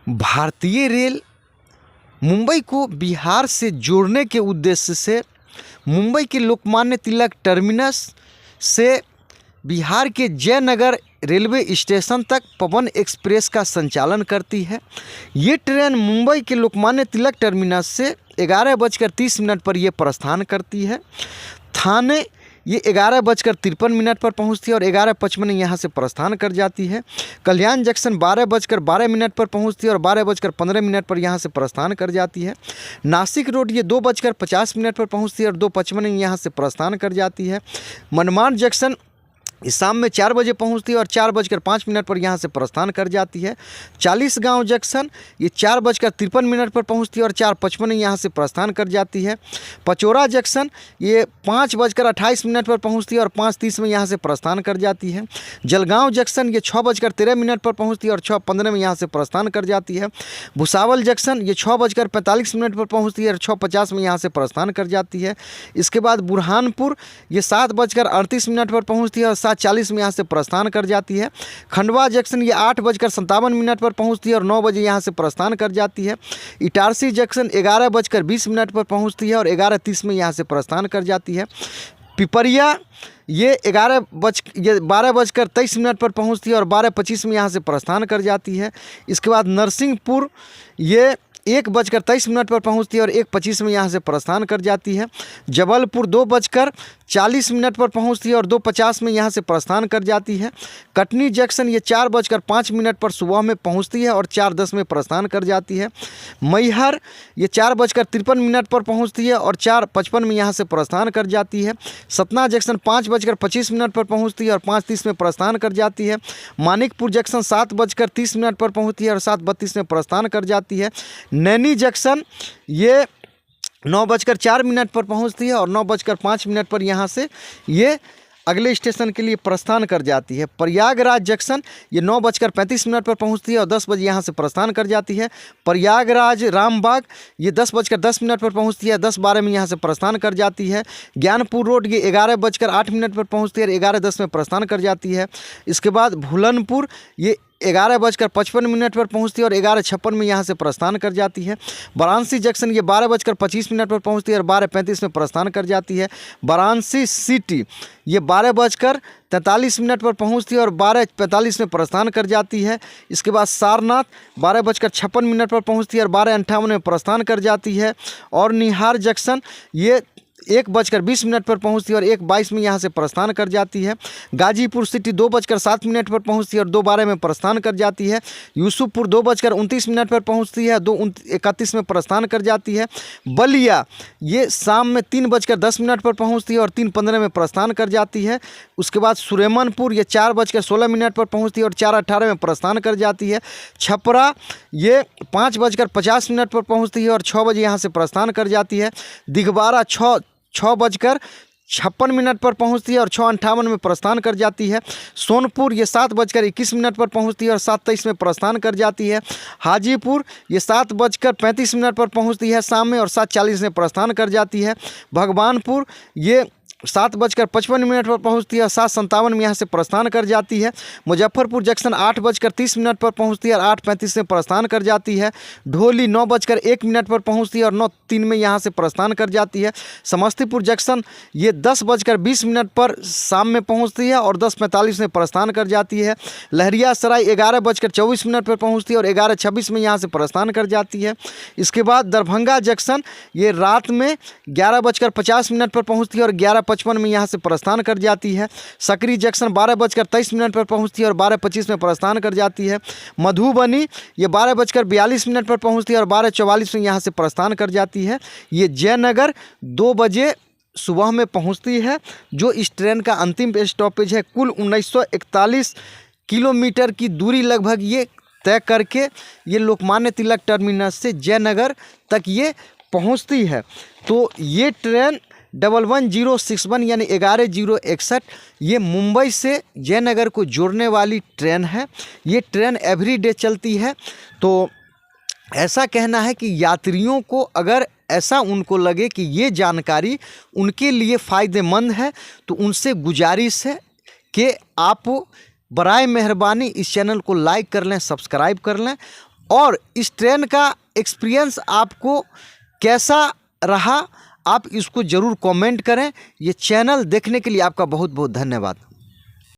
भारतीय रेल मुंबई को बिहार से जोड़ने के उद्देश्य से मुंबई के लोकमान्य तिलक टर्मिनस से बिहार के जयनगर रेलवे स्टेशन तक पवन एक्सप्रेस का संचालन करती है। ये ट्रेन मुंबई के लोकमान्य तिलक टर्मिनस से 11:30 पर यह प्रस्थान करती है। थाने ये 11:53 पर पहुंचती है और 11:55 यहाँ से प्रस्थान कर जाती है। कल्याण जंक्शन 12:12 पर पहुंचती है और 12:15 पर यहाँ से प्रस्थान कर जाती है। नासिक रोड ये 2:50 पर पहुंचती है और 2:55 यहाँ से प्रस्थान कर जाती है। मनमाड जंक्शन इस शाम में 4 बजे पहुंचती है और 4:05 पर यहाँ से प्रस्थान कर जाती है। 40 गांव जंक्शन ये 4:53 पर पहुंचती है और 4:55 यहाँ से प्रस्थान कर जाती है। पचौरा जंक्शन ये 5:28 पर पहुंचती है और 5:30 में यहाँ से प्रस्थान कर जाती है। जलगांव जंक्शन ये 6:13 पर पहुंचती है और 6:15 में यहाँ से प्रस्थान कर जाती है। भुसावल जंक्शन ये 6:45 पर पहुँचती है और 6:50 में यहाँ से प्रस्थान कर जाती है। इसके बाद बुरहानपुर ये 7:38 पर पहुँचती है और 7:40 में यहाँ से प्रस्थान कर जाती है। खंडवा जंक्शन ये 8:57 पर पहुँचती है और 9 बजे यहाँ से प्रस्थान कर जाती है। इटारसी जंक्शन 11:20 पर पहुँचती है और 11:30 में यहाँ से प्रस्थान कर जाती है। पिपरिया ये 12:23 पर पहुँचती है और 12:25 में यहाँ से प्रस्थान कर जाती है। इसके बाद नरसिंहपुर ये 1:23 पर पहुंचती है और 1:25 में यहाँ से प्रस्थान कर जाती है। जबलपुर 2:40 पर पहुंचती है और 2:50 में यहाँ से प्रस्थान कर जाती है। कटनी जंक्शन ये 4:05 पर सुबह में पहुंचती है और 4:10 में प्रस्थान कर जाती है। मैहर ये 4:53 पर पहुंचती है और 4:55 में यहाँ से प्रस्थान कर जाती है। सतना जंक्शन 5:25 पर पहुँचती है और 5:30 में प्रस्थान कर जाती है। मानिकपुर जंक्शन 7:30 पर पहुँचती है और 7:32 में प्रस्थान कर जाती है। नैनी जंक्शन ये 9:04 पर पहुंचती है और 9:05 पर यहाँ से ये अगले स्टेशन के लिए प्रस्थान कर जाती है। प्रयागराज जंक्शन ये 9:35 पर पहुंचती है और 10 बजे यहाँ से प्रस्थान कर जाती है। प्रयागराज रामबाग ये 10:10 पर पहुंचती है, 10:12 में यहाँ से प्रस्थान कर जाती है। ज्ञानपुर रोड ये 11:08 पर पहुंचती है और 11:10 में प्रस्थान कर जाती है। इसके बाद भूलनपुर ये 11:55 पर पहुंचती है और 11:56 में यहाँ से प्रस्थान कर जाती है। वाराणसी जंक्शन ये 12:25 पर पहुंचती है और 12:35 में प्रस्थान कर जाती है। वाराणसी सिटी ये 12:43 पर पहुंचती है और 12:45 में प्रस्थान कर जाती है। इसके बाद सारनाथ 12:56 पर पहुंचती है और 12:58 में प्रस्थान कर जाती है। और निहार जंक्शन ये 1:20 पर पहुंचती है और 1:22 में यहाँ से प्रस्थान कर जाती है। गाजीपुर सिटी 2:07 पर पहुंचती है और 2:12 में प्रस्थान कर जाती है। यूसुफपुर 2:29 पर पहुंचती है, 2:31 में प्रस्थान कर जाती है। बलिया ये शाम में 3:10 पर पहुंचती है और 3:15 में प्रस्थान कर जाती है। उसके बाद सुरेमनपुर ये 4:16 पर पहुंचती है और 4:18 में प्रस्थान कर जाती है। छपरा ये 5:50 पर पहुंचती है और 6 बजे यहाँ से प्रस्थान कर जाती है। दिघवारा 6:56 पर पहुंचती है और 6:58 में प्रस्थान कर जाती है। सोनपुर ये 7:21 पर पहुंचती है और 7:23 में प्रस्थान कर जाती है। हाजीपुर ये 7:35 पर पहुंचती है शाम में और 7:40 में प्रस्थान कर जाती है। भगवानपुर ये 7:55 पर पहुंचती है और 7:57 में यहाँ से प्रस्थान कर जाती है। मुजफ्फरपुर जंक्शन 8:30 पर पहुंचती है और 8:35 में प्रस्थान कर जाती है। ढोली 9:01 पर पहुंचती है और 9:03 में यहाँ से प्रस्थान कर जाती है। समस्तीपुर जंक्शन ये 10:20 पर शाम में पहुंचती है और 10:45 में प्रस्थान कर जाती है। लहरियासराय 11:24 पर पहुँचती है और 11:26 में यहाँ से प्रस्थान कर जाती है। इसके बाद दरभंगा जंक्शन ये रात में 11:50 पर पहुँचती है और 11:55 में यहाँ से प्रस्थान कर जाती है। सकरी जंक्शन 12:23 पर पहुँचती है और 12:25 में प्रस्थान कर जाती है। मधुबनी ये 12:42 पर पहुँचती है और 12:44 में यहाँ से प्रस्थान कर जाती है। ये जयनगर 2 बजे सुबह में पहुँचती है, जो इस ट्रेन का अंतिम स्टॉपेज है। कुल 1941 किलोमीटर की दूरी लगभग ये तय करके ये लोकमान्य तिलक टर्मिनस से जयनगर तक ये पहुँचती है। तो ये ट्रेन 111061 यानी 11061 ये मुंबई से जयनगर को जोड़ने वाली ट्रेन है। ये ट्रेन एवरीडे चलती है। तो ऐसा कहना है कि यात्रियों को अगर ऐसा उनको लगे कि ये जानकारी उनके लिए फ़ायदेमंद है तो उनसे गुजारिश है कि आप बराए मेहरबानी इस चैनल को लाइक कर लें, सब्सक्राइब कर लें और इस ट्रेन का एक्सपीरियंस आपको कैसा रहा, आप इसको ज़रूर कमेंट करें। ये चैनल देखने के लिए आपका बहुत बहुत धन्यवाद।